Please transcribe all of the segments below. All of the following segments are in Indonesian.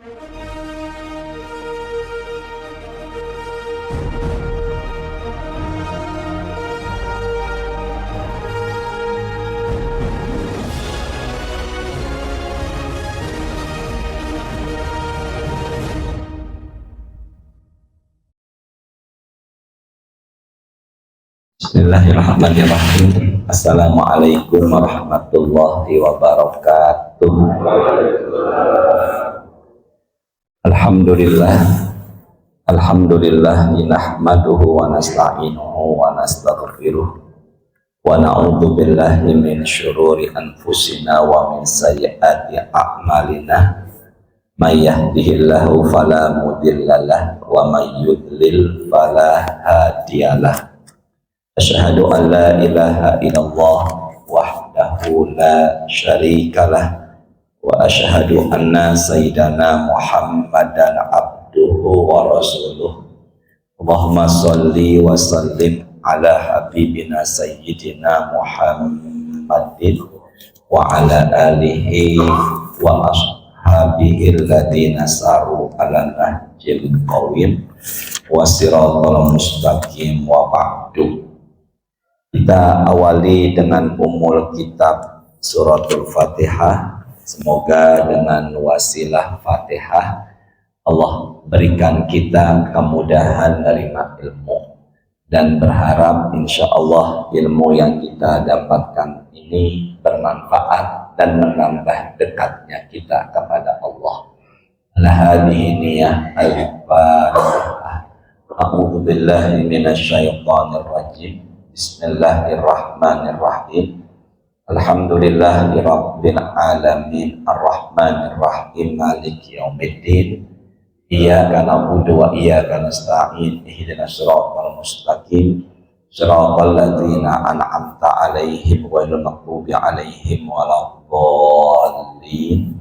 Bismillahirrahmanirrahim. Assalamualaikum warahmatullahi wabarakatuh. Alhamdulillah. Alhamdulillah nahmaduhu wa nasta'inuhu wa nastaghfiruh wa na'udzu billahi min syururi anfusina wa min sayyiati a'malina. May yahdihillahu fala mudhillalah wa may yudlil fala hadiyalah. Asyhadu an la ilaha illallah wahdahu la syarikalah wa asyhadu anna sayyidana Muhammadan abduhu wa rasuluh. Allahumma sholli wa sallim ala habibina sayyidina Muhammadin wa ala alihi wa ashabihi alladhina saru ala nahjil qawim wa siratal mustaqim wa ba'du. Kita awali dengan umul kitab suratul Fatihah. Semoga dengan wasilah Fatihah Allah berikan kita kemudahan menerima ilmu, dan berharap insya Allah ilmu yang kita dapatkan ini bermanfaat dan menambah dekatnya kita kepada Allah. Al-hadihi niyah al-fatihah. A'udzu billahi minasyaitonir rajim. Bismillahirrahmanirrahim. Alhamdulillahi rabbil alamin arrahmanir rahim maliki yaumiddin. Iyyaka na'budu wa iyyaka nasta'in. Ihdinas siratal mustaqim. Siratal ladzina an'amta 'alaihim ghairil maghdubi 'alaihim waladdallin.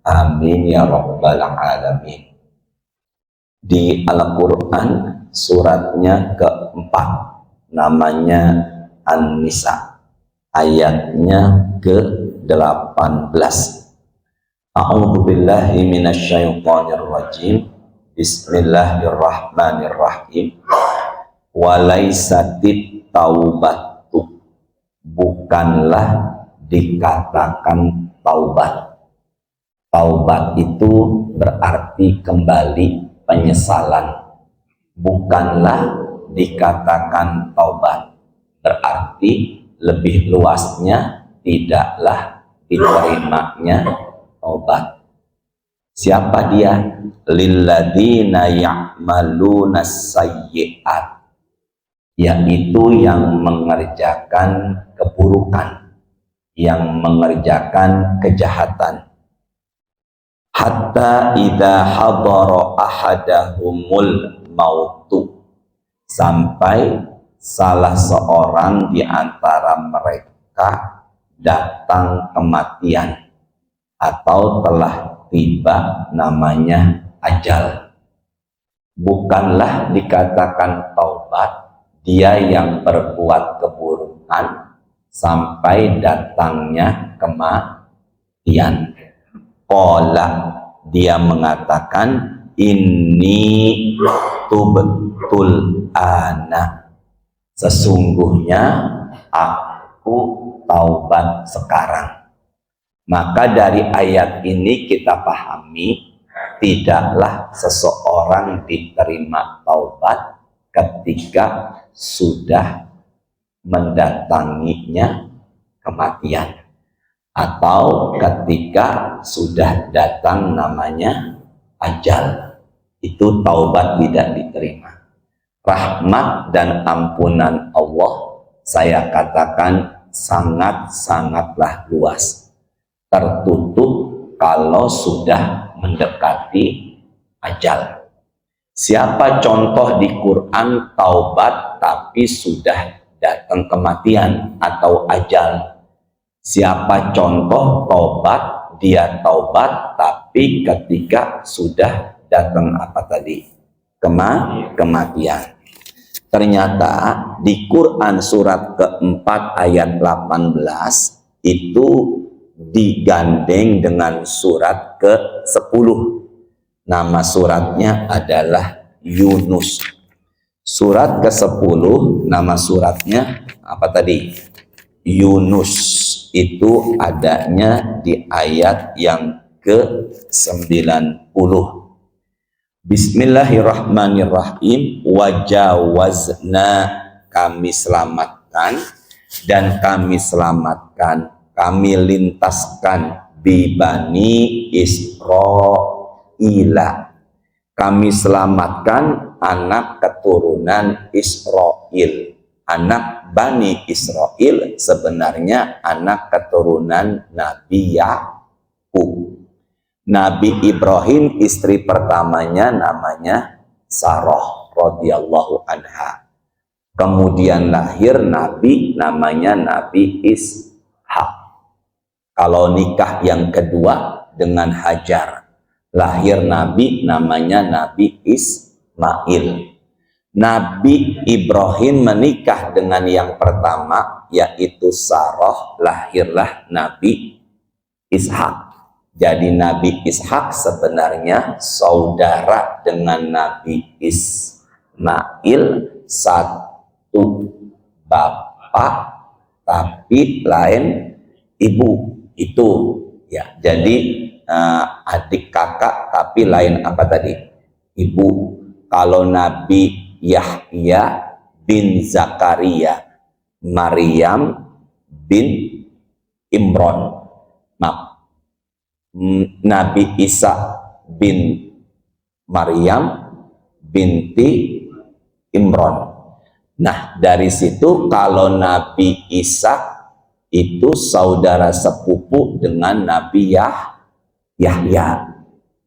Amin ya rabbal alamin. Di Al-Qur'an suratnya keempat, namanya An-Nisa, ayatnya ke-18. A'udzu billahi minasyaitonir rajim. Bismillahirrahmanirrahim. Walaisatit taubatu, bukanlah dikatakan taubat. Taubat itu berarti kembali, penyesalan. Bukanlah dikatakan taubat, berarti lebih luasnya tidaklah diterimanya taubat. Siapa dia? Lilladzina ya'maluna sayyi'at, yaitu yang mengerjakan keburukan, yang mengerjakan kejahatan. Hatta idza hadara ahadahumul mautu, sampai salah seorang di antara mereka datang kematian atau telah tiba namanya ajal. Bukanlah dikatakan taubat dia yang berbuat keburukan sampai datangnya kematian. Qala, dia mengatakan, inni tubtul ana, sesungguhnya aku taubat sekarang. Maka dari ayat ini kita pahami, tidaklah seseorang diterima taubat ketika sudah mendatanginya kematian, atau ketika sudah datang namanya ajal. Itu taubat tidak diterima. Rahmat dan ampunan Allah, saya katakan, sangat-sangatlah luas. Tertutup kalau sudah mendekati ajal. Siapa contoh di Quran taubat tapi sudah datang kematian atau ajal? Siapa contoh taubat, dia taubat tapi ketika sudah datang apa tadi? Kematian. Ternyata di Quran surat keempat ayat 18 itu digandeng dengan surat ke-10 Nama suratnya adalah Yunus. Surat ke-10 nama suratnya apa tadi? Yunus. Itu adanya di ayat yang ke-90. Bismillahirrahmanirrahim. Wajawazna, kami selamatkan dan kami selamatkan, kami lintaskan bibani Israila, kami selamatkan anak keturunan Israel. Anak Bani Israel sebenarnya anak keturunan Nabi Yakub. Nabi Ibrahim istri pertamanya namanya Sarah radhiyallahu anha. Kemudian lahir Nabi namanya Nabi Ishak. Kalau nikah yang kedua dengan Hajar, lahir Nabi namanya Nabi Ismail. Nabi Ibrahim menikah dengan yang pertama yaitu Sarah, lahirlah Nabi Ishak. Jadi Nabi Ishak sebenarnya saudara dengan Nabi Ismail, satu bapak tapi lain ibu. Itu ya. Jadi adik kakak tapi lain apa tadi? Ibu. Kalau Nabi Yahya bin Zakaria, Maryam bin Imran. Nabi Isa bin Maryam binti Imran. Nah, dari situ kalau Nabi Isa itu saudara sepupu dengan Nabi Yahya.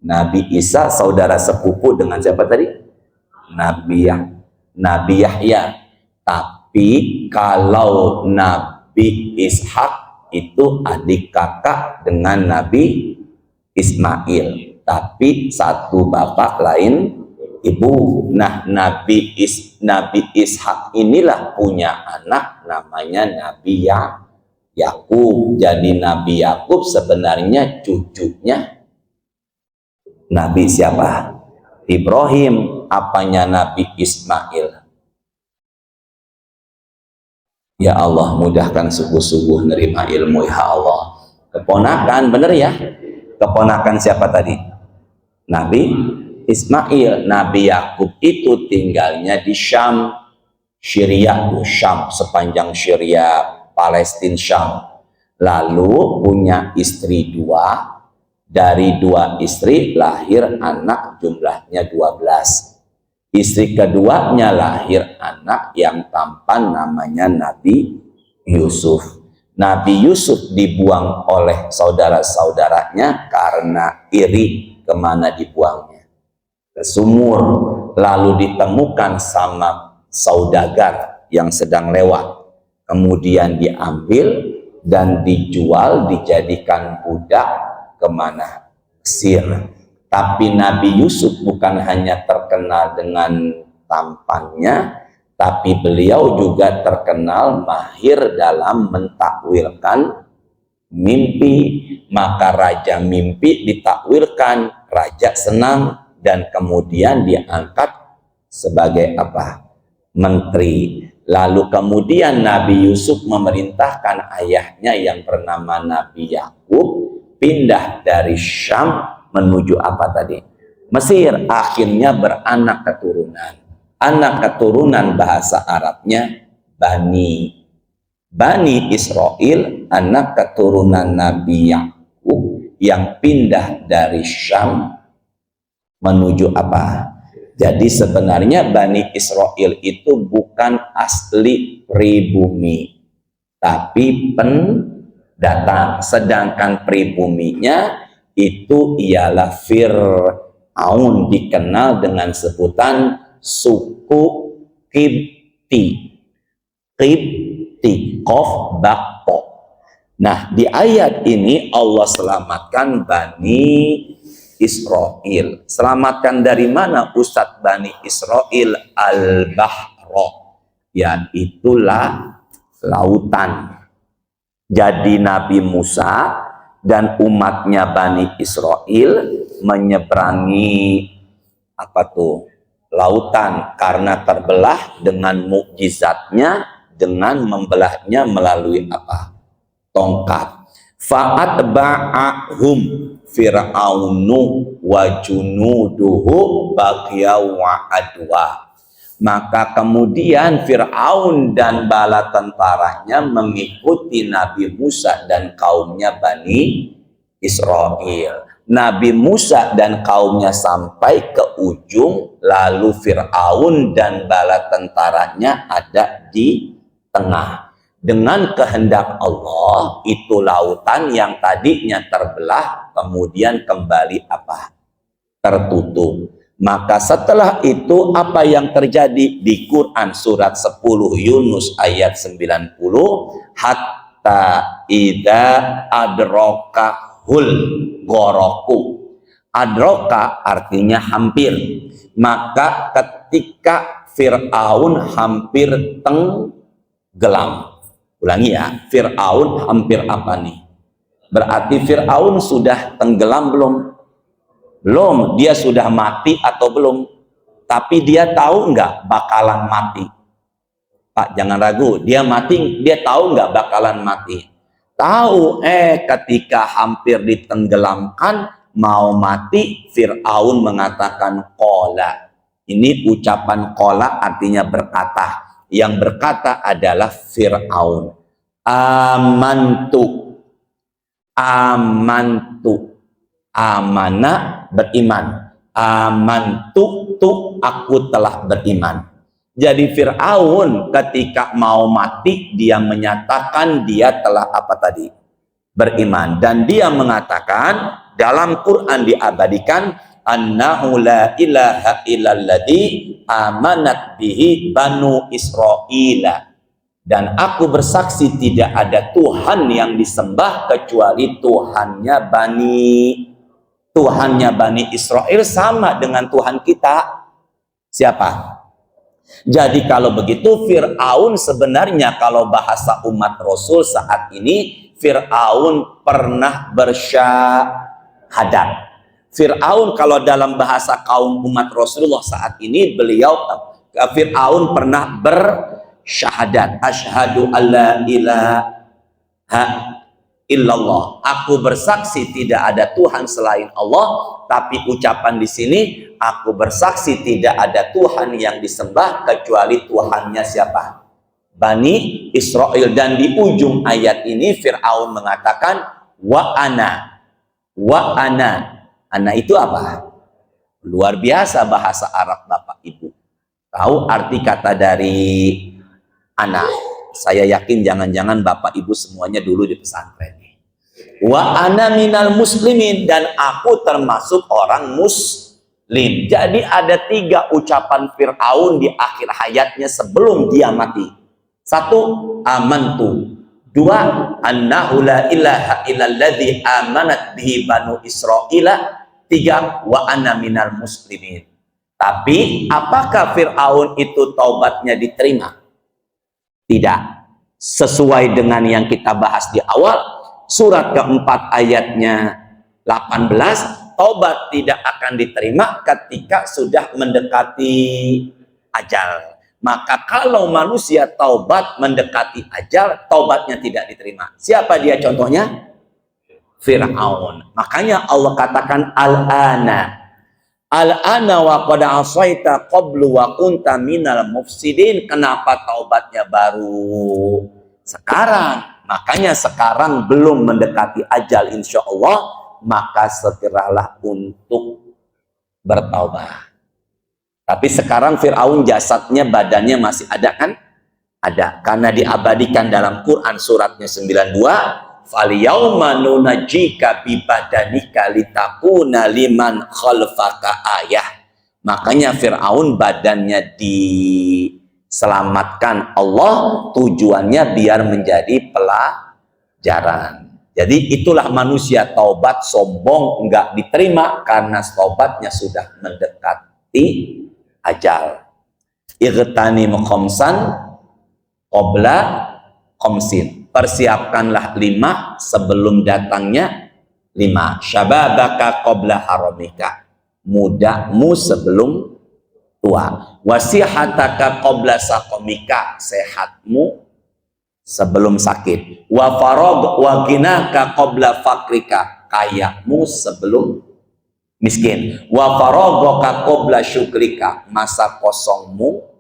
Nabi Isa saudara sepupu dengan siapa tadi? Nabi Yahya. Tapi kalau Nabi Ishak itu adik kakak dengan Nabi Ismail, tapi satu bapak lain ibu. Nah, Nabi Ishak inilah punya anak namanya Nabi Yakub. Jadi Nabi Yakub sebenarnya cucunya Nabi siapa? Ibrahim. Apanya Nabi Ismail? Ya Allah, mudahkan sungguh-sungguh nerima ilmu ya Allah. Keponakan, bener ya? Keponakan siapa tadi? Nabi Ismail. Nabi Yakub itu tinggalnya di Syam. Syria tuh Syam, sepanjang Syria, Palestina, Syam. Lalu punya istri dua. Dari dua istri lahir anak jumlahnya 12. Istri keduanya lahir anak yang tampan namanya Nabi Yusuf. Nabi Yusuf dibuang oleh saudara-saudaranya karena iri. Kemana dibuangnya? Ke sumur. Lalu ditemukan sama saudagar yang sedang lewat. Kemudian diambil dan dijual, dijadikan budak kemana? Mesir. Tapi Nabi Yusuf bukan hanya terkenal dengan tampannya, tapi beliau juga terkenal mahir dalam mentakwilkan mimpi. Maka raja mimpi ditakwilkan, raja senang, dan kemudian diangkat sebagai apa? Menteri. Lalu kemudian Nabi Yusuf memerintahkan ayahnya yang bernama Nabi Yakub pindah dari Syam menuju apa tadi? Mesir. Akhirnya beranak keturunan. Anak keturunan bahasa Arabnya Bani Israel, anak keturunan Nabi Yakub yang pindah dari Syam menuju apa? Jadi sebenarnya Bani Israel itu bukan asli pribumi, tapi pendatang. Sedangkan pribuminya itu ialah Fir'aun, dikenal dengan sebutan suku Qibti. Qaf Bakpo. Nah, di ayat ini Allah selamatkan Bani Israel. Selamatkan dari mana Ustadz Bani Israel? Al-Bahro, yaitulah lautan. Jadi Nabi Musa dan umatnya Bani Israel menyeberangi lautan karena terbelah dengan mukjizatnya, dengan membelahnya melalui tongkat. Fa'atba'ahum fir'aunu wa junuduhu baghya wa adwa. Maka kemudian Fir'aun dan bala tentaranya mengikuti Nabi Musa dan kaumnya Bani Israel. Nabi Musa dan kaumnya sampai ke ujung, lalu Fir'aun dan bala tentaranya ada di tengah. Dengan kehendak Allah, itu lautan yang tadinya terbelah kemudian kembali tertutup. Maka setelah itu apa yang terjadi di Quran surat 10 Yunus ayat 90, hatta idza adrokahul goroku. Adroka artinya hampir. Maka ketika Fir'aun hampir tenggelam. Ulangi ya, Fir'aun hampir Berarti Fir'aun sudah tenggelam belum? Belum, dia sudah mati atau belum? Tapi dia tahu nggak bakalan mati? Pak, jangan ragu, dia mati, dia tahu nggak bakalan mati? Tahu, ketika hampir ditenggelamkan, mau mati, Fir'aun mengatakan qala. Ini ucapan qala artinya berkata. Yang berkata adalah Fir'aun. Amantu. Amana beriman. Amantu aku telah beriman. Jadi Fir'aun ketika mau mati dia menyatakan dia telah beriman. Dan dia mengatakan dalam Quran diabadikan annahu la ilaha illalladzi amanat bihi banu Israila. Dan aku bersaksi tidak ada Tuhan yang disembah kecuali Tuhannya Bani Israel, sama dengan Tuhan kita. Siapa? Jadi kalau begitu Fir'aun sebenarnya kalau bahasa umat Rasul saat ini, Fir'aun pernah bersyahadat. Fir'aun kalau dalam bahasa kaum umat Rasulullah saat ini, Fir'aun pernah bersyahadat. Asyhadu alla ilaha illallah. Aku bersaksi tidak ada Tuhan selain Allah. Tapi ucapan di sini, aku bersaksi tidak ada Tuhan yang disembah kecuali Tuhannya siapa? Bani Israel. Dan di ujung ayat ini Fir'aun mengatakan wa ana. Ana itu apa? Luar biasa bahasa Arab Bapak Ibu. Tahu arti kata dari ana? Saya yakin jangan-jangan Bapak Ibu semuanya dulu di pesantren. Wa ana minal muslimin, dan aku termasuk orang muslim. Jadi ada 3 ucapan Fir'aun di akhir hayatnya sebelum dia mati. 1, amantu. 2, annahu la ilaha illalladzi amanat bihi banu Israila. 3, wa ana minal muslimin. Tapi apakah Fir'aun itu taubatnya diterima? Tidak. Sesuai dengan yang kita bahas di awal, surat keempat ayatnya 18, taubat tidak akan diterima ketika sudah mendekati ajal. Maka kalau manusia taubat mendekati ajal, taubatnya tidak diterima. Siapa dia contohnya? Fir'aun. Makanya Allah katakan al-ana wa qad asaita qablu wa kunta minal mufsidin. Kenapa taubatnya baru sekarang? Makanya sekarang belum mendekati ajal insya Allah, maka segeralah untuk bertaubat. Tapi sekarang Fir'aun jasadnya, badannya masih ada kan? Ada, karena diabadikan dalam Quran suratnya 92. Falyauma nunajjika bibadanika litakuna liman khalfaka ayah. Makanya Fir'aun badannya diselamatkan Allah, tujuannya biar menjadi pelajaran. Jadi itulah manusia taubat sombong enggak diterima karena taubatnya sudah mendekati ajal. Ightani khamsan qabla khamsin. Persiapkanlah 5 sebelum datangnya 5. Syababaka qabla haramika. Mudahmu sebelum tua. Wasihataka qabla saqamika. Sehatmu sebelum sakit. Wa farag wa ginaka qabla fakrika. Kayamu sebelum miskin. Wa faragaka qabla syukrika. Masa kosongmu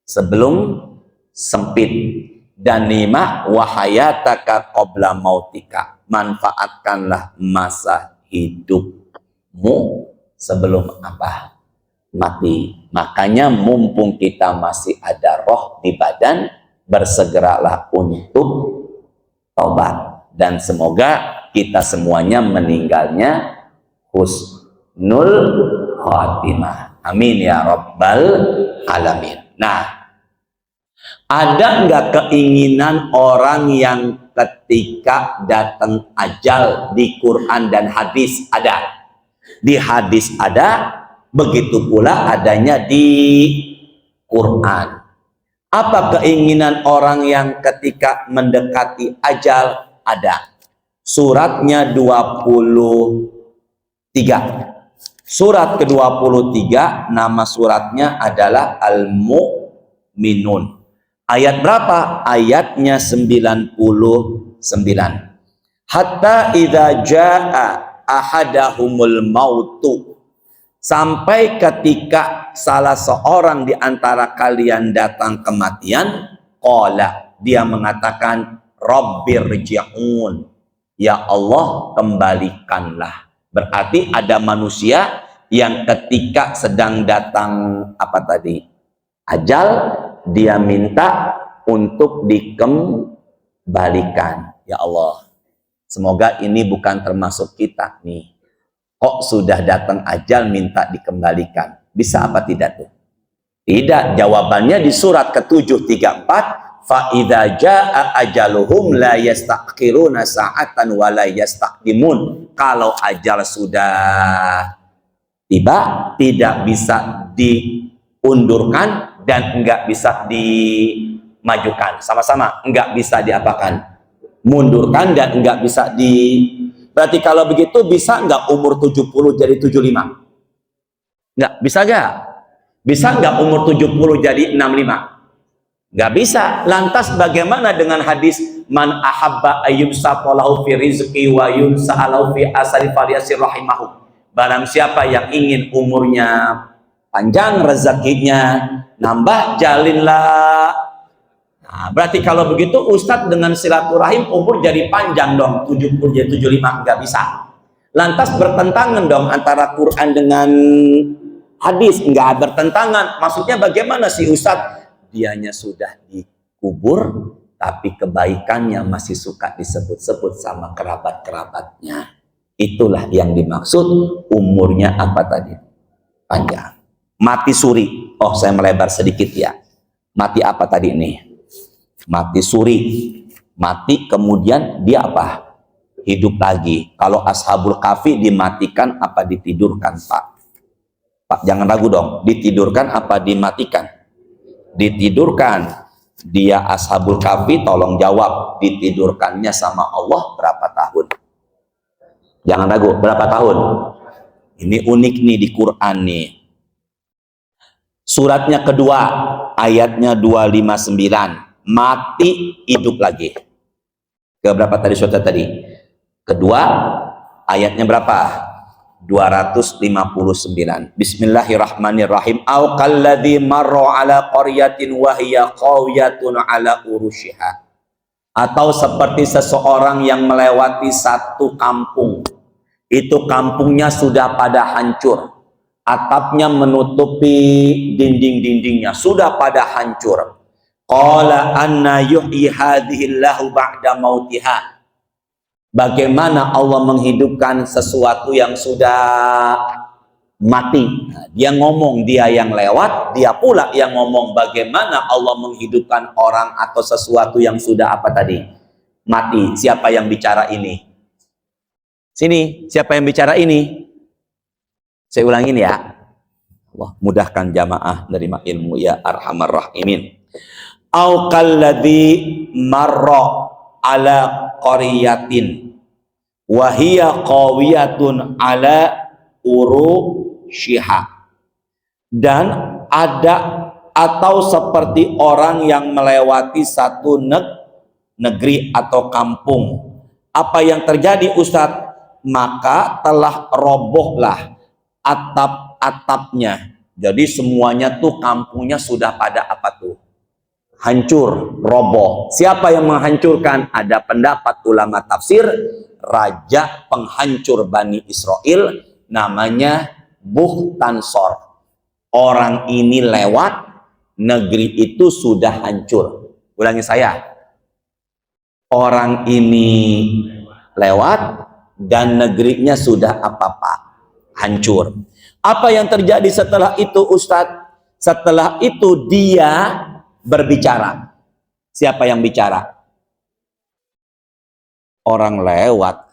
sebelum sempit. Dan 5. Wahayataka qabla mautika. Manfaatkanlah masa hidupmu sebelum apa? Mati. Makanya mumpung kita masih ada roh di badan, bersegeralah untuk taubat. Dan semoga kita semuanya meninggalnya husnul khatimah. Amin ya rabbal alamin. Nah, ada nggak keinginan orang yang ketika datang ajal di Quran dan hadis? Ada. Di hadis ada, begitu pula adanya di Quran. Apa keinginan orang yang ketika mendekati ajal? Ada. Suratnya 23. Surat ke-23, nama suratnya adalah Al-Mu'minun. Ayat berapa? Ayatnya 99. Hatta idza jaa ahadahumul mautu. Sampai ketika salah seorang di antara kalian datang kematian, qala, dia mengatakan, Rabbirji'un. Ya Allah, kembalikanlah. Berarti ada manusia yang ketika sedang datang apa tadi? Ajal, dia minta untuk dikembalikan. Ya Allah, semoga ini bukan termasuk kita nih. Kok sudah datang ajal minta dikembalikan? Bisa apa tidak tuh? Tidak. Jawabannya di surat ke-734, fa idza jaa ajaluhum la yastakhiruna sa'atan wa la yastaqdimun. Kalau ajal sudah tiba, tidak bisa diundurkan dan enggak bisa dimajukan. Sama-sama, enggak bisa diapakan? Mundurkan dan enggak bisa berarti kalau begitu bisa enggak umur 70 jadi 75? Enggak, bisa enggak? Bisa enggak umur 70 jadi 65? Enggak bisa. Lantas bagaimana dengan hadis man ahabba ayyumsaqalahu fi rizqi wa yumsa'alahu fi asali falyasir rahimahu. Barang siapa yang ingin umurnya panjang, rezekinya nambah, jalinlah. Nah, berarti kalau begitu Ustadz dengan silaturahim umur jadi panjang dong, 70 jadi 75, nggak bisa. Lantas bertentangan dong antara Quran dengan hadis, nggak bertentangan. Maksudnya bagaimana sih Ustadz? Dianya sudah dikubur, tapi kebaikannya masih suka disebut-sebut sama kerabat-kerabatnya. Itulah yang dimaksud umurnya apa tadi? Panjang. Mati suri. Oh, saya melebar sedikit ya. Mati apa tadi ini? Mati suri. Mati kemudian dia apa? Hidup lagi. Kalau Ashabul Kahfi dimatikan apa ditidurkan, Pak? Pak, jangan ragu dong. Ditidurkan apa dimatikan? Ditidurkan. Dia Ashabul Kahfi, tolong jawab. Ditidurkannya sama Allah berapa tahun? Jangan ragu, berapa tahun? Ini unik nih di Quran nih. Suratnya kedua, ayatnya 259. Mati, hidup lagi. Ke berapa tadi surat tadi? Kedua, ayatnya berapa? 259. Bismillahirrahmanirrahim. Au kalladzi marra ala qaryatin wa hiya qawiyatun ala urushiha. Atau seperti seseorang yang melewati satu kampung. Itu kampungnya sudah pada hancur. Atapnya menutupi dinding-dindingnya. Sudah pada hancur. Qala anna yuhyi hadhillahu ba'da mautiha. Bagaimana Allah menghidupkan sesuatu yang sudah mati. Nah, dia ngomong, dia yang lewat, dia pula yang ngomong bagaimana Allah menghidupkan orang atau sesuatu yang sudah apa tadi? Mati. Siapa yang bicara ini? Sini, siapa yang bicara ini? Saya ulangin ya. Allah mudahkan jamaah menerima ilmu ya arhamar rahimin. Au kalladzi marra ala qaryatin. Wahia qawiyatun ala urushiha. Dan ada atau seperti orang yang melewati satu negeri atau kampung. Apa yang terjadi Ustadz? Maka telah robohlah atap-atapnya. Jadi semuanya tuh kampungnya sudah pada apa tuh? Hancur, roboh. Siapa yang menghancurkan? Ada pendapat ulama tafsir, raja penghancur Bani Israel namanya Bukhtansor. Orang ini lewat, negeri itu sudah hancur. Ulangi saya. Orang ini lewat dan negerinya sudah apa-apa hancur. Apa yang terjadi setelah itu Ustadz? Setelah itu dia berbicara. Siapa yang bicara? Orang lewat.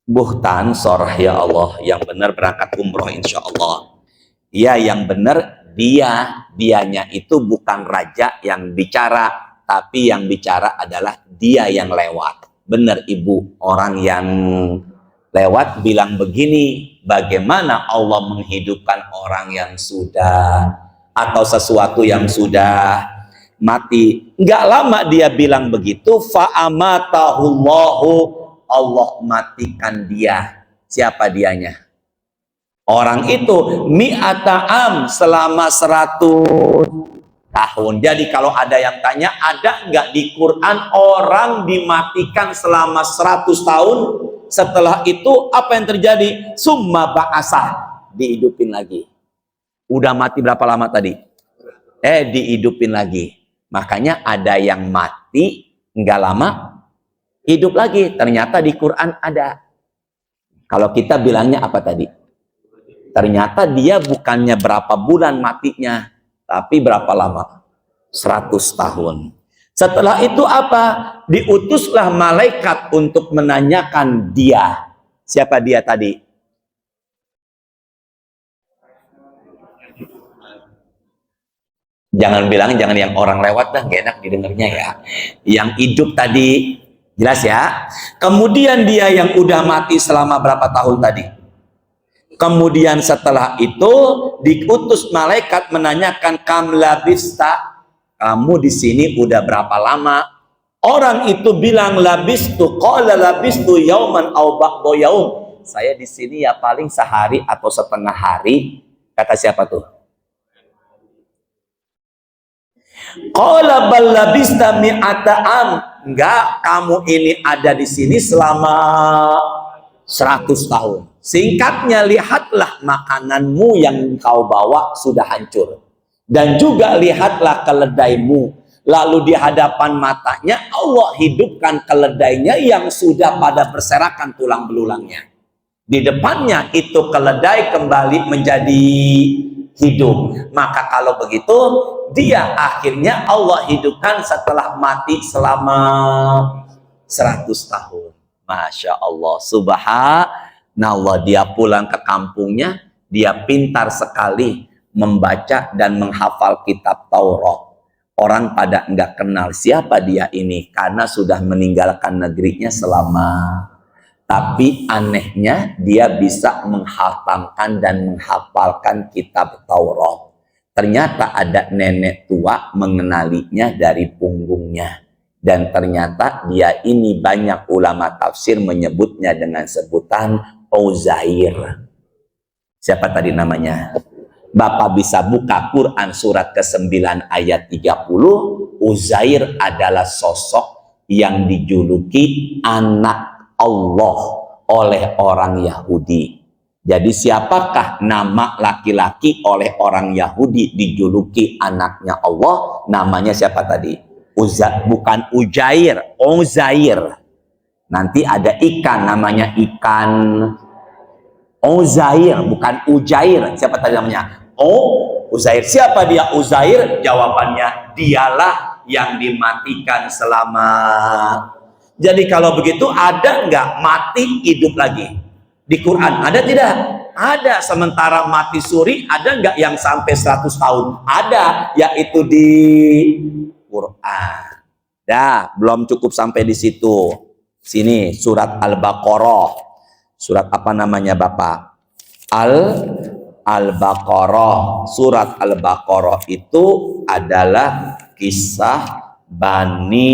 Bukhtansor, ya Allah, yang benar berangkat umroh insya Allah. Ya, yang benar dianya itu bukan raja yang bicara, tapi yang bicara adalah dia yang lewat. Benar Ibu, orang yang lewat bilang begini, bagaimana Allah menghidupkan orang yang sudah atau sesuatu yang sudah mati. Enggak lama dia bilang begitu, fa'amatahullahu, Allah matikan dia. Siapa dianya? Orang itu mi'ata'am, selama 100 tahun. Jadi kalau ada yang tanya, ada nggak di Quran orang dimatikan selama 100 tahun? Setelah itu apa yang terjadi? Summa ba'asah, dihidupin lagi. Udah mati berapa lama tadi? Dihidupin lagi. Makanya ada yang mati nggak lama hidup lagi. Ternyata di Quran ada. Kalau kita bilangnya apa tadi? Ternyata dia bukannya berapa bulan matinya, tapi berapa lama? 100 tahun. Setelah itu apa? Diutuslah malaikat untuk menanyakan dia. Siapa dia tadi? Jangan bilang, jangan yang orang lewat dah, gak enak didengarnya ya. Yang hidup tadi, jelas ya. Kemudian dia yang udah mati selama berapa tahun tadi? Kemudian setelah itu diutus malaikat menanyakan, kam labista, kamu di sini udah berapa lama? Orang itu bilang labistu, qala labistu yauman aw ba'da yaum. Saya di sini ya paling sehari atau setengah hari. Kata siapa tuh? Qala bal labista mi'ata am. Enggak, kamu ini ada di sini selama 100 tahun. Singkatnya, lihatlah makananmu yang kau bawa sudah hancur. Dan juga lihatlah keledaimu. Lalu di hadapan matanya Allah hidupkan keledainya yang sudah pada berserakan tulang belulangnya. Di depannya itu keledai kembali menjadi hidup. Maka kalau begitu, dia akhirnya Allah hidupkan setelah mati selama 100 tahun. Masya Allah, subhanallah, dia pulang ke kampungnya, dia pintar sekali membaca dan menghafal kitab Taurat. Orang pada enggak kenal siapa dia ini karena sudah meninggalkan negerinya selama. Tapi anehnya dia bisa menghatamkan dan menghafalkan kitab Taurat. Ternyata ada nenek tua mengenalinya dari punggungnya. Dan ternyata dia ini banyak ulama tafsir menyebutnya dengan sebutan Uzair. Siapa tadi namanya? Bapak bisa buka Quran surat ke-9 ayat 30. Uzair adalah sosok yang dijuluki anak Allah oleh orang Yahudi. Jadi siapakah nama laki-laki oleh orang Yahudi dijuluki anaknya Allah? Namanya siapa tadi? Bukan Ujair, Uzair. Nanti ada ikan namanya ikan Uzair, bukan Ujair. Siapa tadi namanya? Uzair. Siapa dia Uzair? Jawabannya, dialah yang dimatikan selama. Jadi kalau begitu ada nggak mati hidup lagi? Di Quran ada tidak? Ada. Sementara mati suri ada nggak yang sampai 100 tahun? Ada, yaitu di Quran. Dah, belum cukup sampai di situ. Sini surat Al-Baqarah. Surat apa namanya Bapak? Al-Baqarah. Surat Al-Baqarah itu adalah kisah Bani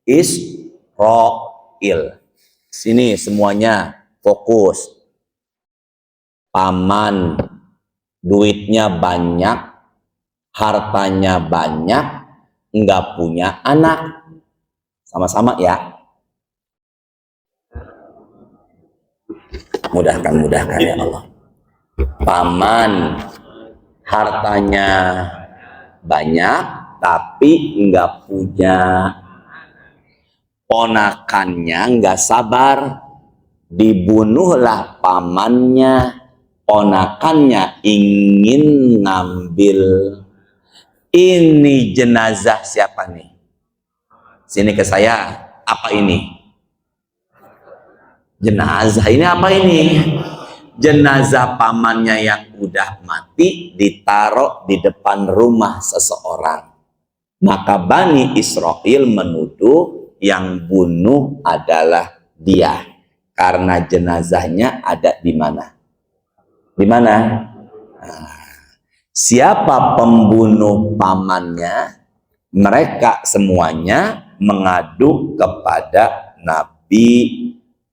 Israil. Sini semuanya fokus. Paman duitnya banyak, hartanya banyak, nggak punya anak. Sama-sama ya. Mudahkan ya Allah. Paman hartanya banyak tapi nggak punya, ponakannya nggak sabar, dibunuhlah pamannya, ponakannya ingin ngambil. Ini jenazah siapa nih? Sini ke saya. Apa ini? Jenazah. Ini apa ini? Jenazah pamannya yang udah mati ditaruh di depan rumah seseorang. Maka Bani Israil menuduh yang bunuh adalah dia. Karena jenazahnya ada di mana? Di mana? Siapa pembunuh pamannya? Mereka semuanya mengadu kepada Nabi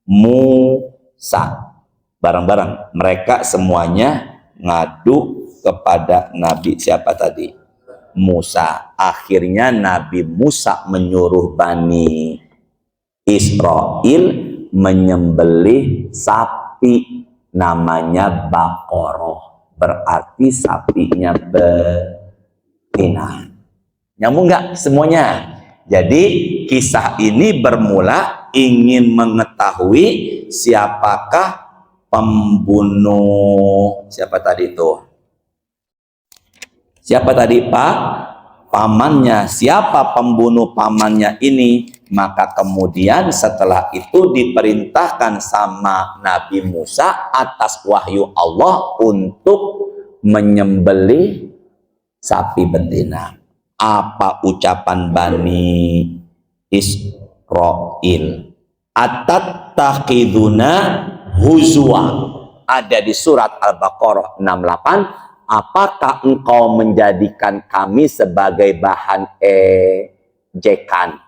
Musa. Bareng-bareng mereka semuanya ngadu kepada Nabi siapa tadi? Musa. Akhirnya Nabi Musa menyuruh Bani Israil menyembelih sapi, namanya Baqarah, berarti sapinya betina. Nyambung nggak semuanya? Jadi kisah ini bermula ingin mengetahui siapakah pembunuh. Siapa tadi itu? Siapa tadi Pak? Pamannya. Siapa pembunuh pamannya ini? Maka kemudian setelah itu diperintahkan sama Nabi Musa atas wahyu Allah untuk menyembelih sapi betina. Apa ucapan Bani Israil? Atattakhiduna huzwa. Ada di surat Al-Baqarah 68. Apakah engkau menjadikan kami sebagai bahan ejekan?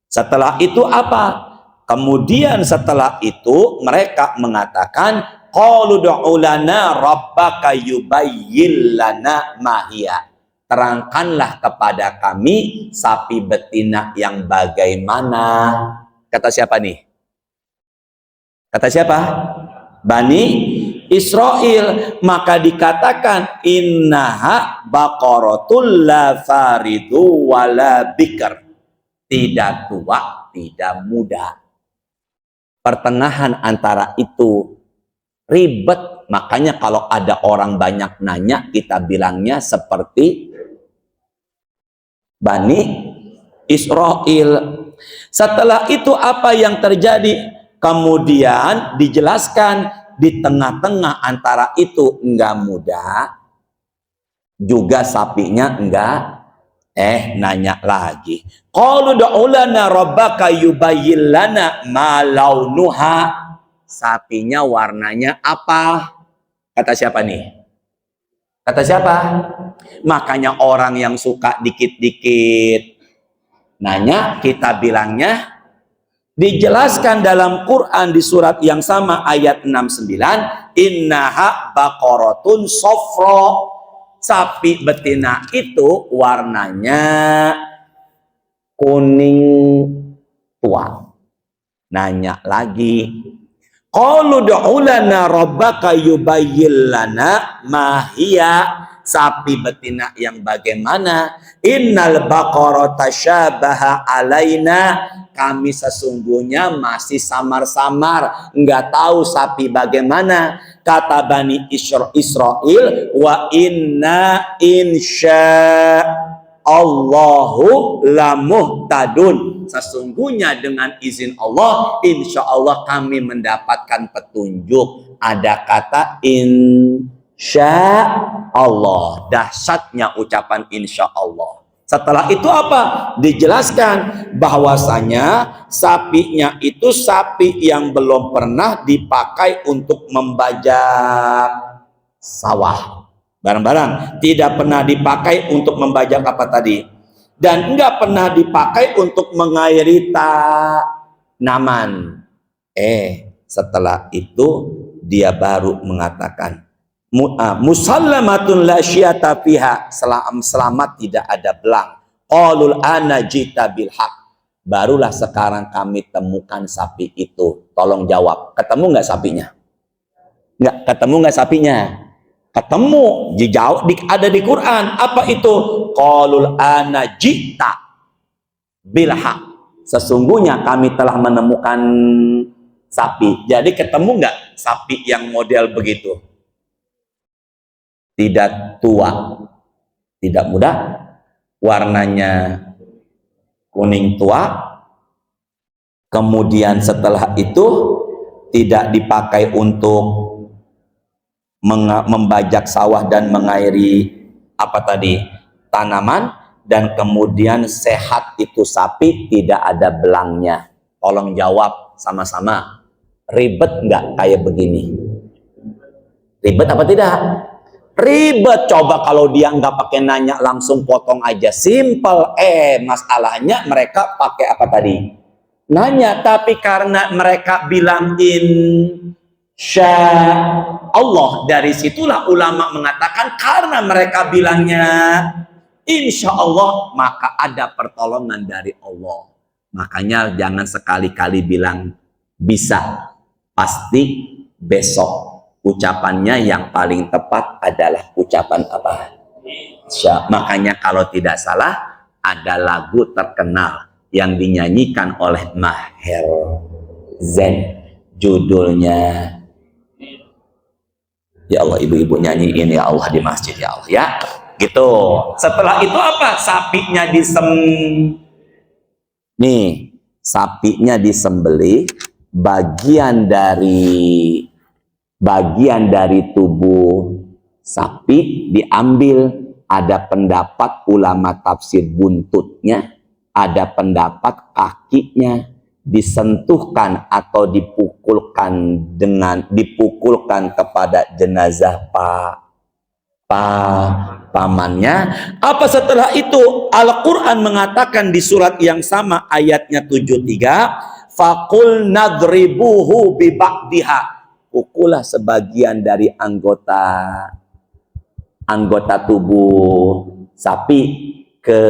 Setelah itu apa? Kemudian setelah itu mereka mengatakan, qalu du'u lana rabbaka yubayyin lana ma hiya. Terangkanlah kepada kami sapi betina yang bagaimana. Kata siapa nih? Kata siapa? Bani Israil. Maka dikatakan innaha baqaratul la faridu wala bikr. Tidak tua, tidak muda. Pertengahan antara itu ribet. Makanya kalau ada orang banyak nanya, kita bilangnya seperti Bani Israil. Setelah itu apa yang terjadi? Kemudian dijelaskan di tengah-tengah antara itu enggak muda, juga sapinya enggak. Nanya lagi. Qalu du'u lana rabbaka yubayyin lana ma launuha. Sapinya warnanya apa? Kata siapa nih? Kata siapa? Makanya orang yang suka dikit-dikit nanya, kita bilangnya dijelaskan dalam Quran di surat yang sama ayat 69, innaha baqaratun safra. Sapi betina itu warnanya kuning tua. Nanya lagi. Qalu du'u lana rabbaka yubayyin lana ma hiya. Sapi betina yang bagaimana? Innal baqarata syabaha alaina. Kami sesungguhnya masih samar-samar, enggak tahu sapi bagaimana. Kata Bani Israil, wa inna insya Allahu lamuhtadun. Sesungguhnya dengan izin Allah, insya Allah kami mendapatkan petunjuk. Ada kata insya Allah. Dahsyatnya ucapan insya Allah. Setelah itu apa? Dijelaskan bahwasanya sapinya itu sapi yang belum pernah dipakai untuk membajak sawah. Barang-barang tidak pernah dipakai untuk membajak apa tadi? Dan enggak pernah dipakai untuk mengairi tanaman. Setelah itu dia baru mengatakan musallamatun la syiyata fiha, selamat tidak ada belang. Qalul ana jita bil haq, barulah sekarang kami temukan sapi itu. Tolong jawab, ketemu nggak sapinya? Nggak ketemu nggak sapinya? Ketemu, dijawab, ada di Quran. Apa itu? Qalul ana jita bil haq, sesungguhnya kami telah menemukan sapi. Jadi ketemu nggak sapi yang model begitu? Tidak tua, tidak muda, warnanya kuning tua. Kemudian setelah itu tidak dipakai untuk membajak sawah dan mengairi apa tadi, tanaman. Dan kemudian sehat itu sapi, tidak ada belangnya. Tolong jawab sama-sama, ribet nggak kayak begini? Ribet apa tidak? Ribet. Coba kalau dia nggak pakai nanya, langsung potong aja, simple. Masalahnya mereka pakai apa tadi? Nanya. Tapi karena mereka bilang insya Allah, dari situlah ulama mengatakan karena mereka bilangnya insya Allah, maka ada pertolongan dari Allah. Makanya jangan sekali-kali bilang bisa, pasti besok. Ucapannya yang paling tepat adalah ucapan apa? Makanya kalau tidak salah, ada lagu terkenal yang dinyanyikan oleh Maher Zain, judulnya, ya Allah, ibu-ibu nyanyiin ya Allah di masjid ya Allah ya, gitu. Setelah itu apa? Sapinya disembelih, bagian dari tubuh sapi diambil. Ada pendapat ulama tafsir buntutnya, ada pendapat kakinya disentuhnya atau dipukulkan kepada jenazah pamannya. Apa setelah itu? Al-Quran mengatakan di surat yang sama, ayatnya 73, faqul nadribuhu bi ba'diha, pukullah sebagian dari anggota tubuh sapi ke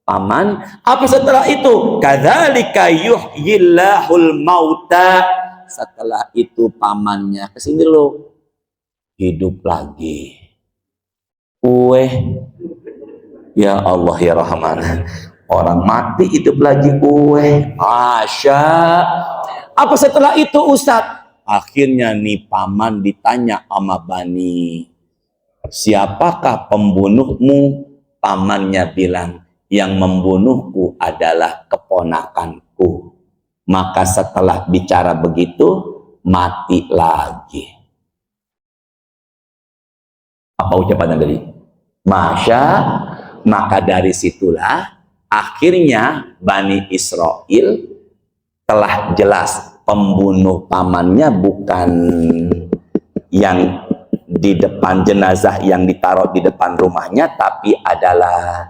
paman. Apa setelah itu? Kadzalika yuhyillahul mauta, setelah itu pamannya kesini lo hidup lagi. Ya Allah ya Rahman, orang mati hidup lagi. Masya. Apa setelah itu Ustadz? Akhirnya nih paman ditanya sama Bani, siapakah pembunuhmu? Pamannya bilang, yang membunuhku adalah keponakanku. Maka setelah bicara begitu, mati lagi. Apa ucapannya tadi? Masya. Maka dari situlah akhirnya Bani Israel telah jelas pembunuh pamannya bukan yang di depan jenazah yang ditaruh di depan rumahnya, tapi adalah,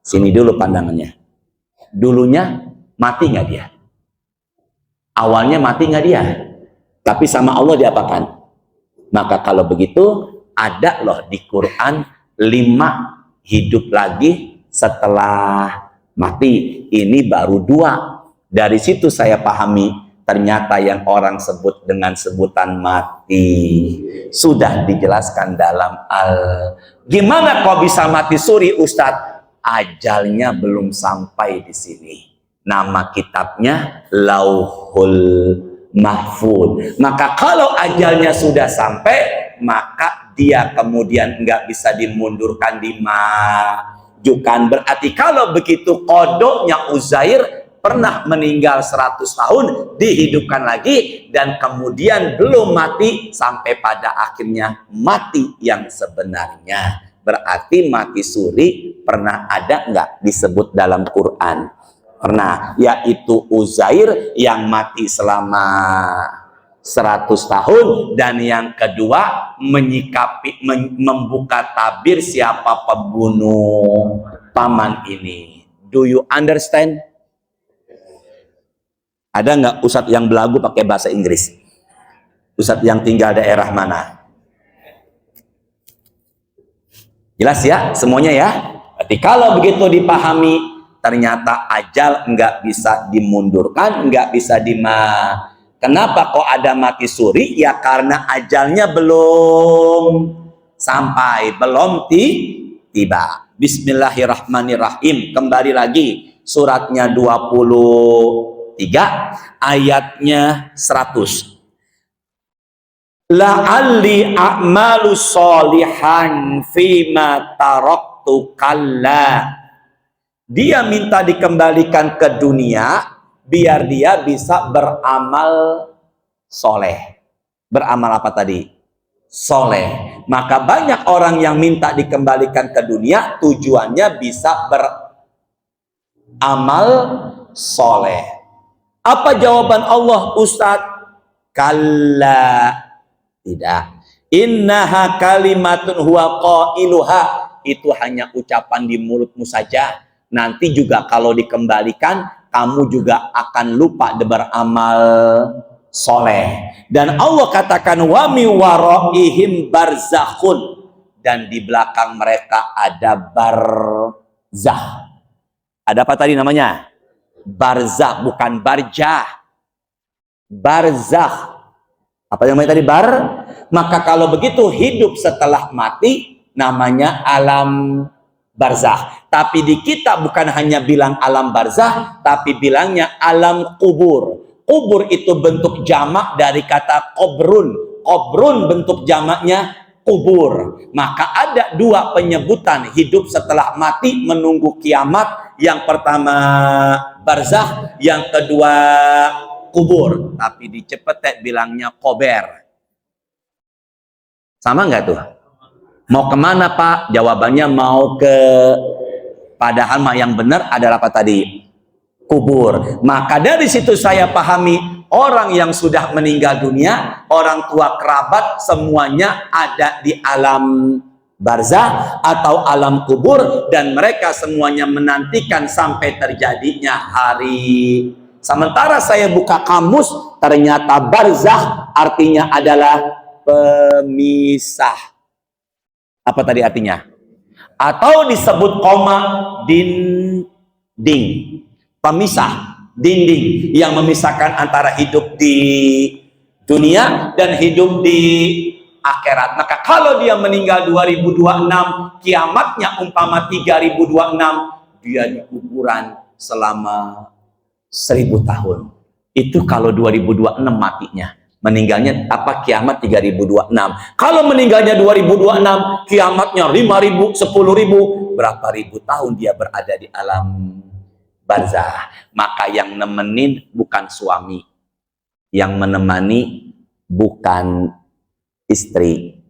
sini dulu pandangannya, dulunya mati nggak dia? Awalnya mati nggak dia? Tapi sama Allah diapakan? Maka kalau begitu, ada loh di Quran 5 hidup lagi setelah mati. Ini baru 2. Dari situ saya pahami, ternyata yang orang sebut dengan sebutan mati sudah dijelaskan dalam Gimana kok bisa mati suri Ustadz? Ajalnya belum sampai di sini. Nama kitabnya Lauhul Mahfud. Maka kalau ajalnya sudah sampai, maka dia kemudian nggak bisa dimundurkan, dimajukan. Berarti kalau begitu kodoknya Uzair pernah meninggal 100 tahun, dihidupkan lagi, dan kemudian belum mati sampai pada akhirnya mati yang sebenarnya. Berarti mati suri pernah ada nggak disebut dalam Quran? Pernah, yaitu Uzair yang mati selama 100 tahun, dan yang kedua membuka tabir siapa pembunuh paman ini. Do you understand? Ada nggak ustadz yang belagu pakai bahasa Inggris? Ustadz yang tinggal daerah mana? Jelas ya semuanya ya? Berarti kalau begitu dipahami, ternyata ajal nggak bisa dimundurkan, nggak bisa Kenapa kok ada mati suri? Ya karena ajalnya belum sampai, belum tiba. Bismillahirrahmanirrahim. Kembali lagi, suratnya 23, ayatnya 100. La'alli a'malu solihan fima taraktu kalla. Dia minta dikembalikan ke dunia biar dia bisa beramal soleh. Beramal apa tadi? Soleh. Maka banyak orang yang minta dikembalikan ke dunia tujuannya bisa beramal soleh. Apa jawaban Allah, Ustadz? Kalla. Tidak. Innaha kalimatun huwa qailuha. Itu hanya ucapan di mulutmu saja. Nanti juga kalau dikembalikan, kamu juga akan lupa beramal soleh. Dan Allah katakan, wa mi waraihim barzakhun. Dan di belakang mereka ada barzah. Ada apa tadi namanya? Barzah, bukan barjah. Barzah. Apa yang namanya tadi? Maka kalau begitu hidup setelah mati namanya alam barzah. Tapi di kita bukan hanya bilang alam barzah, tapi bilangnya alam kubur. Kubur itu bentuk jamak dari kata kobrun. Kobrun bentuk jamaknya kubur. Maka ada dua penyebutan hidup setelah mati menunggu kiamat. Yang pertama barzah, yang kedua kubur. Tapi di Cepetek bilangnya kober. Sama nggak tuh? Mau kemana Pak? Jawabannya mau ke, padahal mah yang benar adalah apa tadi? Kubur. Maka dari situ saya pahami, orang yang sudah meninggal dunia, orang tua kerabat, semuanya ada di alam barzah atau alam kubur, dan mereka semuanya menantikan sampai terjadinya hari. Sementara saya buka kamus, ternyata barzah artinya adalah pemisah. Apa tadi artinya? Atau disebut koma, dinding. Pemisah, dinding yang memisahkan antara hidup di dunia dan hidup di akhirat. Maka kalau dia meninggal 2026, kiamatnya umpama 3026, dia di kuburan selama 1000 tahun. Itu kalau 2026 matinya. Meninggalnya apa? Kiamat 3026. Kalau meninggalnya 2026, kiamatnya 5000, 10.000, berapa ribu tahun dia berada di alam barzah. Maka yang nemenin bukan suami, yang menemani bukan istri.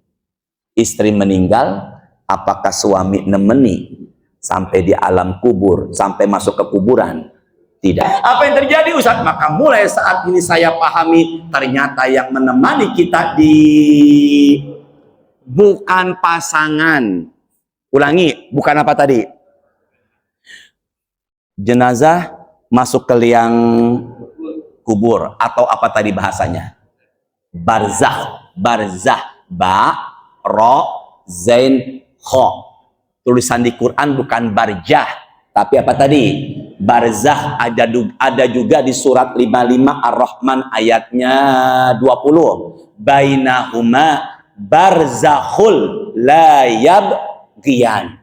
Istri meninggal, apakah suami nemeni sampai di alam kubur, sampai masuk ke kuburan? Tidak. Apa yang terjadi Ustaz? Maka mulai saat ini saya pahami, ternyata yang menemani kita bukan pasangan. Ulangi, bukan apa tadi? Jenazah masuk ke liang kubur, atau apa tadi bahasanya? Barzah. Barzah. Ba, ro, zain, kho. Tulisan di Quran bukan barjah, tapi apa tadi? Barzah. Ada juga di surat 55 Ar-Rahman ayatnya 20. Bainahuma barzakhul la yabghiyan.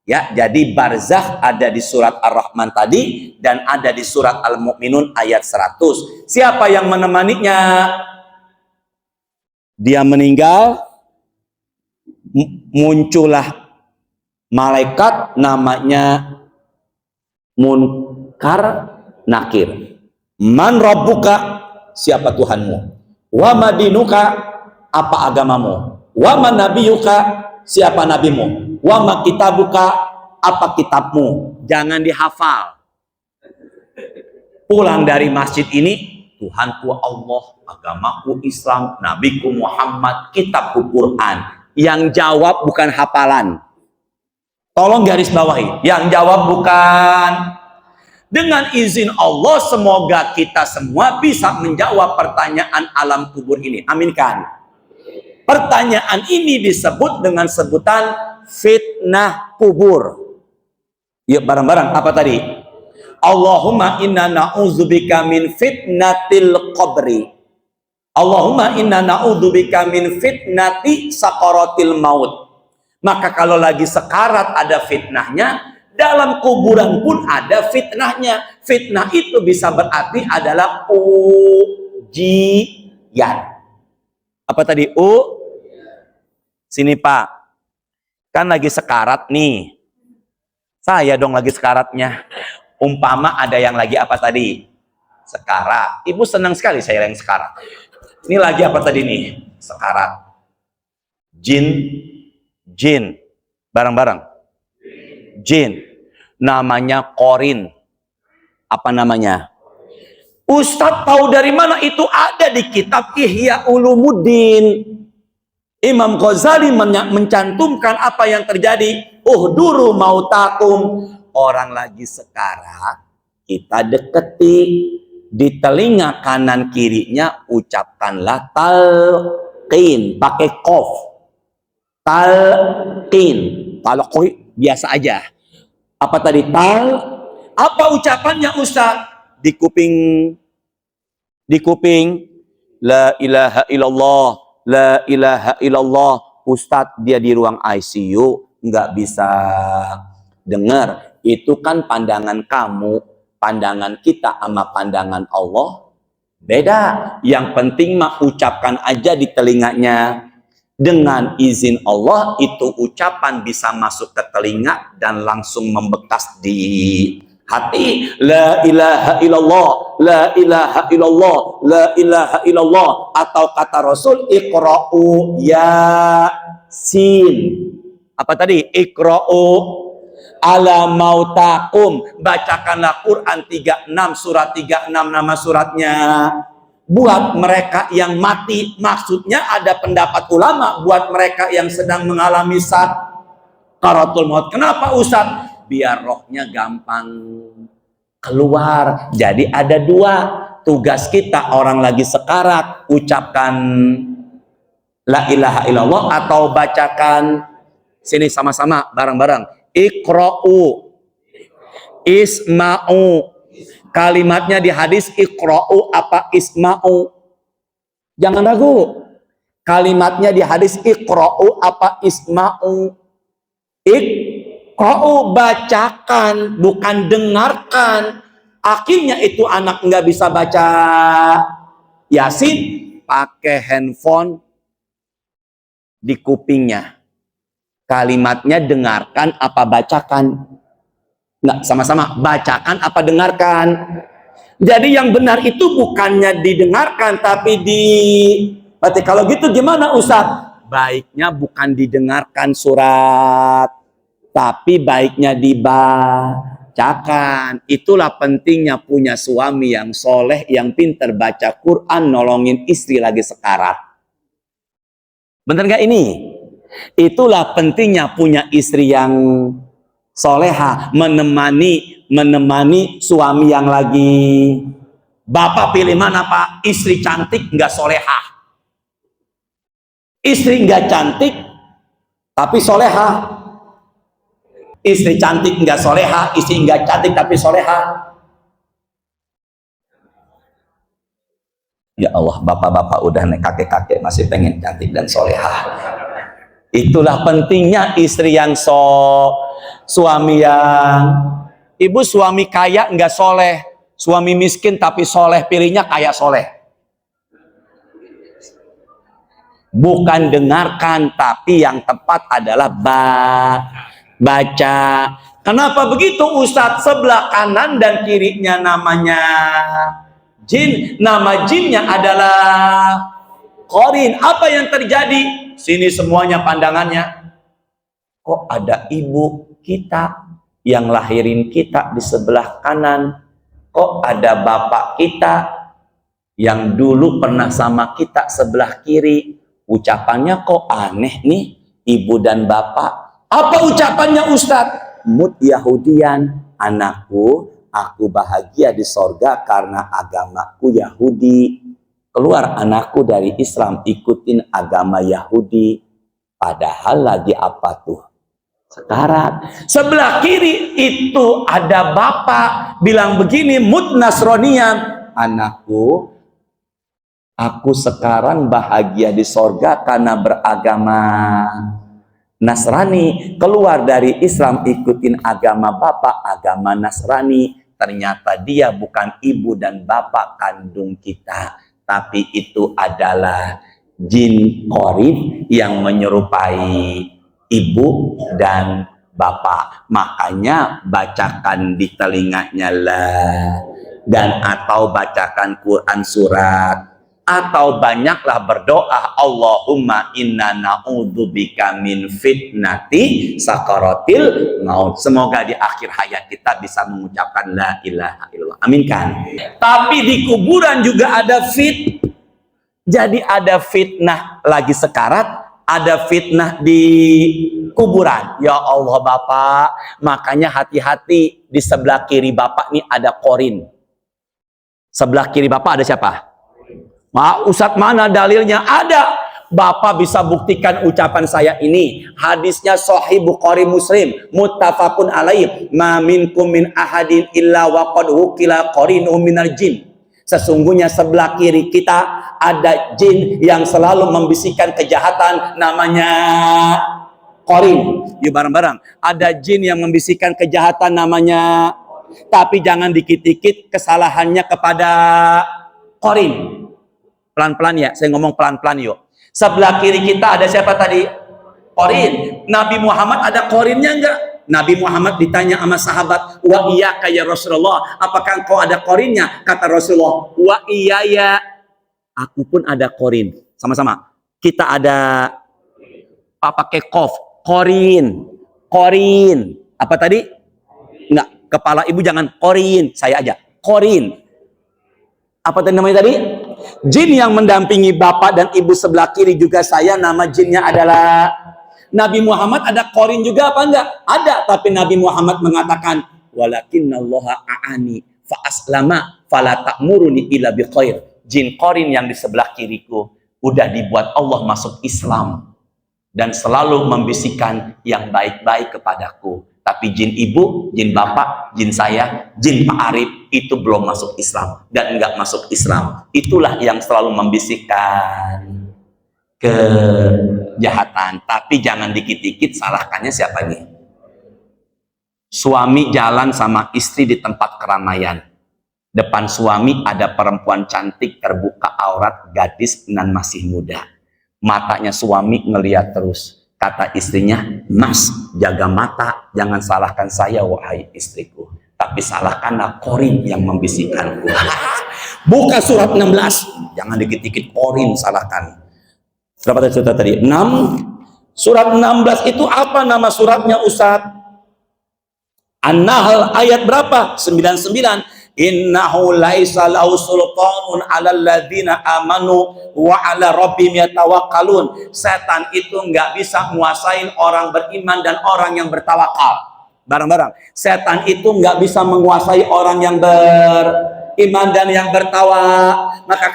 Ya, jadi barzah ada di surat Ar-Rahman tadi dan ada di surat Al-Mu'minun ayat 100. Siapa yang menemaninya? Dia meninggal, muncullah malaikat namanya Munkar Nakir. Man rabbuka? Siapa Tuhanmu? Wa madinuka? Apa agamamu? Wa man nabiyuka? Siapa nabimu? Wa ma kitabuka? apa kitabmu? Jangan dihafal. Pulang dari masjid ini, Tuhanku Allah, agamaku Islam, nabiku Muhammad, kitabku Quran. Yang jawab bukan hafalan. Tolong garis bawahi. Yang jawab bukan. Dengan izin Allah, semoga kita semua bisa menjawab pertanyaan alam kubur ini. Aminkan. Pertanyaan ini disebut dengan sebutan fitnah kubur. Yuk bareng-bareng. Apa tadi? Allahumma inna na'udzubika min fitnatil qabri. Allahumma inna na'udzubika min fitnati sakaratil maut. Maka kalau lagi sekarat ada fitnahnya, dalam kuburan pun ada fitnahnya. Fitnah itu bisa berarti adalah ujian. Apa tadi? Sini Pak. Kan lagi sekarat nih. Saya dong lagi sekaratnya. Umpama ada yang lagi apa tadi? Sekarat. Ibu senang sekali saya yang sekarat. Ini lagi apa tadi nih? Sekarat. Jin. Bareng-bareng. Jin. Namanya Qorin. Apa namanya? Ustadz tahu dari mana? Itu ada di kitab Ihya Ulumuddin. Imam Ghazali mencantumkan apa yang terjadi. Uhduru mautakum. Orang lagi sekarat, kita deketi. Di telinga kanan kirinya ucapkanlah talqin. Pakai qaf. Talqin. Kalau koi biasa aja. Apa tadi? Apa ucapannya Ustaz? Di kuping. La ilaha illallah. La ilaha illallah. Ustaz dia di ruang ICU. Nggak bisa dengar. Itu kan pandangan kamu. Pandangan kita sama pandangan Allah beda. Yang penting mah ucapkan aja di telinganya. Dengan izin Allah itu ucapan bisa masuk ke telinga dan langsung membekas di hati. La ilaha illallah, la ilaha illallah, la ilaha illallah. Atau kata Rasul, iqra'u yasin. Apa tadi? Iqra'u ala mautakum. Bacakanlah Quran 36, surat 36 nama suratnya. Buat mereka yang mati, maksudnya ada pendapat ulama buat mereka yang sedang mengalami sakaratul maut. Kenapa Ustaz? Biar rohnya gampang keluar. Jadi ada dua tugas kita. Orang lagi sekarat, ucapkan la ilaha illallah atau bacakan. Sini sama-sama bareng-bareng. Iqra'u, isma'u. Kalimatnya di hadis iqra'u apa isma'u. Jangan ragu. Kalimatnya di hadis iqra'u apa isma'u. Iqra'u bacakan, bukan dengarkan. Akhirnya itu anak nggak bisa baca Yasin, pakai handphone di kupingnya. Kalimatnya dengarkan apa bacakan? Nggak, sama-sama bacakan apa dengarkan. Jadi yang benar itu bukannya didengarkan tapi berarti kalau gitu gimana Ustaz? Baiknya bukan didengarkan surat tapi baiknya dibacakan. Itulah pentingnya punya suami yang soleh, yang pintar baca Quran, nolongin istri lagi sekarat. Bener nggak ini? Itulah pentingnya punya istri yang soleha, menemani suami yang lagi. Bapak pilih mana Pak? Istri cantik nggak soleha, istri nggak cantik tapi soleha. Istri cantik nggak soleha, istri nggak cantik tapi soleha. Ya Allah, bapak-bapak udah kakek-kakek masih pengen cantik dan soleha. Itulah pentingnya istri yang suami yang ibu suami kaya nggak soleh, suami miskin tapi soleh, pilihnya kaya soleh. Bukan dengarkan tapi yang tepat adalah baca. Kenapa begitu Ustadz? Sebelah kanan dan kirinya namanya jin, nama jinnya adalah Qorin. Apa yang terjadi? Sini semuanya pandangannya. Kok ada ibu kita yang lahirin kita di sebelah kanan, kok ada bapak kita yang dulu pernah sama kita sebelah kiri. Ucapannya kok aneh nih, ibu dan bapak. Apa ucapannya Ustadz? Mut Yahudian, anakku, aku bahagia di sorga karena agamaku Yahudi. Keluar anakku dari Islam, ikutin agama Yahudi. Padahal lagi apa tuh? Sekarat. Sebelah kiri itu ada bapak bilang begini, Mut Nasronian, anakku, aku sekarang bahagia di sorga karena beragama Nasrani. Keluar dari Islam, ikutin agama bapak, agama Nasrani. Ternyata dia bukan ibu dan bapak kandung kita, tapi itu adalah jin qarin yang menyerupai ibu dan bapak. Makanya bacakan di telinganya lah, dan atau bacakan Quran surat, atau banyaklah berdoa, Allahumma inna na'udzubika min fitnati sakaratil maut. Semoga di akhir hayat kita bisa mengucapkan la ilaha illallah. Amin kan? Tapi di kuburan juga ada jadi ada fitnah lagi sekarat, ada fitnah di kuburan. Ya Allah Bapak, makanya hati-hati. Di sebelah kiri Bapak nih ada korin. Sebelah kiri Bapak ada siapa? Ustadz, mana dalilnya? Ada. Bapak bisa buktikan ucapan saya ini. Hadisnya Sahih Bukhari Muslim, muttafaqun alaih. Ma minkum min ahadin illa waqad wukila qarinuhu minal jin. Sesungguhnya sebelah kiri kita ada jin yang selalu membisikkan kejahatan, namanya qarin. Yuk bareng-bareng. Ada jin yang membisikkan kejahatan namanya, tapi jangan dikit-dikit kesalahannya kepada qarin. Pelan-pelan ya, saya ngomong pelan-pelan yuk. Sebelah kiri kita ada siapa tadi? Qarin. Nabi Muhammad ada qarinnya enggak? Nabi Muhammad ditanya sama sahabat, wa iyyaka ya Rasulullah, apakah engkau ada qarinnya? Kata Rasulullah, wa iyaya, aku pun ada qarin. Sama-sama. Kita ada pakai qaf, qarin. Qarin. Apa tadi? Enggak, kepala ibu jangan qarin, saya aja. Qarin. Apa tadi namanya tadi? Jin yang mendampingi bapak dan ibu sebelah kiri juga saya, nama jinnya adalah Nabi Muhammad. Ada qarin juga apa enggak? Ada, tapi Nabi Muhammad mengatakan, walakinnallaha a'ani fa aslama fala ta'muruni illa biqair. Jin qarin yang di sebelah kiriku udah dibuat Allah masuk Islam dan selalu membisikkan yang baik-baik kepadaku. Tapi jin ibu, jin bapak, jin saya, jin Pak Arif itu belum masuk Islam dan enggak masuk Islam. Itulah yang selalu membisikkan kejahatan. Tapi jangan dikit-dikit salahkannya siapa nih? Suami jalan sama istri di tempat keramaian. Depan suami ada perempuan cantik, terbuka aurat, gadis dan masih muda. Matanya suami ngeliat terus. Kata istrinya, Mas, jaga mata, jangan salahkan saya wahai istriku, tapi salahkanlah qarin yang membisikkanku. Buka surat 16, jangan dikit-dikit qarin salahkan. Berapa tadi? 6. Surat 16 itu apa nama suratnya Ustaz? An-Nahl ayat berapa? 99. Innahu laisa lahu sultanun 'alal ladzina amanu wa 'ala rabbihim yatawakkalun. Setan itu nggak bisa menguasain orang beriman dan orang yang bertawakal. Bareng-bareng. Setan itu nggak bisa menguasai orang yang beriman dan yang bertawakal. Maka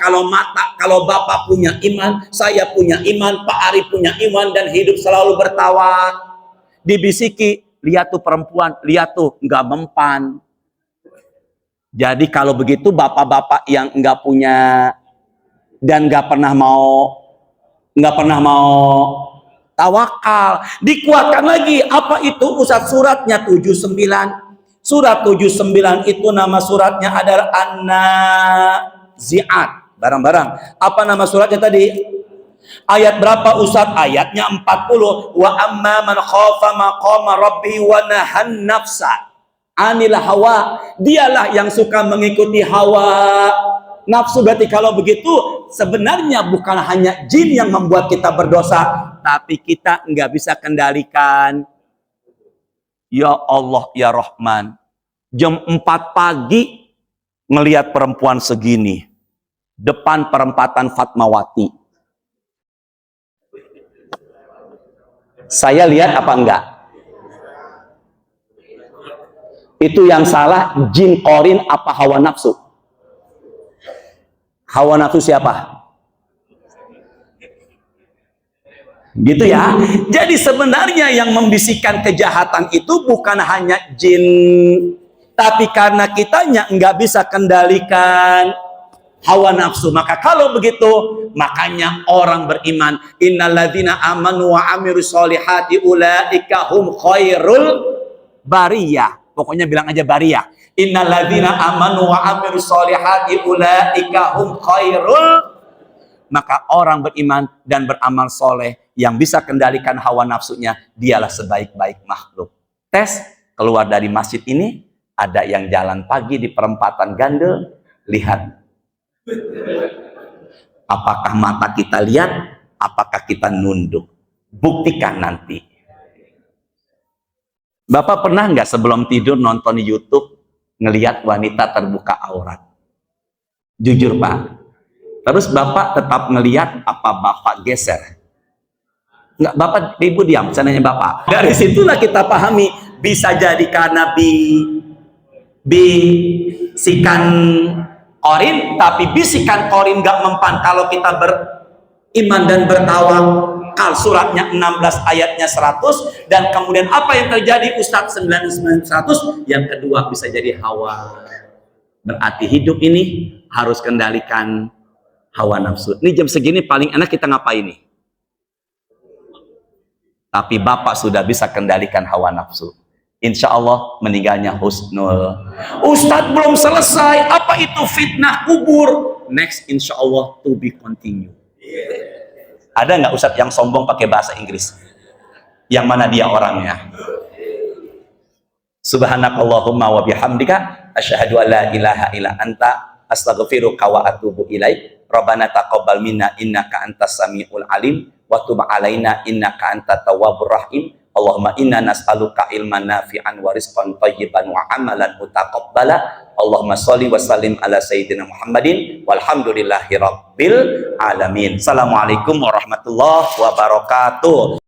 kalau Bapak punya iman, saya punya iman, Pak Ari punya iman dan hidup selalu bertawakal. Dibisiki, lihat tuh perempuan, lihat tuh nggak mempan. Jadi kalau begitu bapak-bapak yang nggak punya dan nggak pernah mau tawakal, dikuatkan lagi. Apa itu Ustaz? Suratnya 79. Surat 79 itu nama suratnya adalah An-Nazi'at. Barang-barang. Apa nama suratnya tadi? Ayat berapa Ustaz? Ayatnya 40. Wa amma man khafa maqama rabbihi wa nahan nafsa anil hawa. Dialah yang suka mengikuti hawa nafsu. Berarti kalau begitu sebenarnya bukan hanya jin yang membuat kita berdosa, tapi kita nggak bisa kendalikan Ya Allah, ya Rahman. Jam 4 pagi ngelihat perempuan segini. Depan perempatan Fatmawati. Saya lihat apa enggak? Itu yang salah jin korin apa hawa nafsu? Hawa nafsu siapa? Gitu ya. Jadi sebenarnya yang membisikkan kejahatan itu bukan hanya jin, tapi karena kitanya nggak bisa kendalikan hawa nafsu. Maka kalau begitu, makanya orang beriman, innalladzina amanu wa amilus solihati ulaika hum khairul bariyah. Pokoknya bilang aja bariyah. Innalladzina amanu wa amilus solihati ulaika hum khairul. Maka orang beriman dan beramal soleh yang bisa kendalikan hawa nafsunya, dialah sebaik-baik makhluk. Tes, keluar dari masjid ini, ada yang jalan pagi di perempatan Gandel, lihat. Apakah mata kita lihat, apakah kita nunduk? Buktikan nanti. Bapak pernah nggak sebelum tidur nonton di YouTube, ngelihat wanita terbuka aurat? Jujur Pak. Terus Bapak tetap ngelihat apa Bapak geser? Enggak, Bapak, Ibu diam, saya nanya Bapak. Dari situlah kita pahami, bisa jadi karena bisikan korin, tapi bisikan korin nggak mempan kalau kita beriman dan bertawakal. Suratnya 16 ayatnya 100, dan kemudian apa yang terjadi Ustadz 99 100? Yang kedua bisa jadi hawa. Berarti hidup ini harus kendalikan hawa nafsu. Ini jam segini paling enak kita ngapain nih? Tapi Bapak sudah bisa kendalikan hawa nafsu. Insya Allah meninggalnya husnul. Ustadz belum selesai. Apa itu fitnah kubur? Next, insya Allah to be continue. Ada nggak Ustadz yang sombong pakai bahasa Inggris? Yang mana dia orangnya? Subhanakallahumma wa bihamdika asyhadu an la ilaha illa anta astaghfiruka wa atubu ilaik. Rabbana taqabbal minna innaka antas samiul alim wa tub alaina innaka antat tawwabur rahim. Allahumma inna nas'aluka ilman nafi'an wa rizqan thayyiban wa amalan mutaqabbala. Allahumma sholli wa sallim ala sayyidina Muhammadin walhamdulillahi rabbil alamin. Assalamualaikum warahmatullahi wabarakatuh.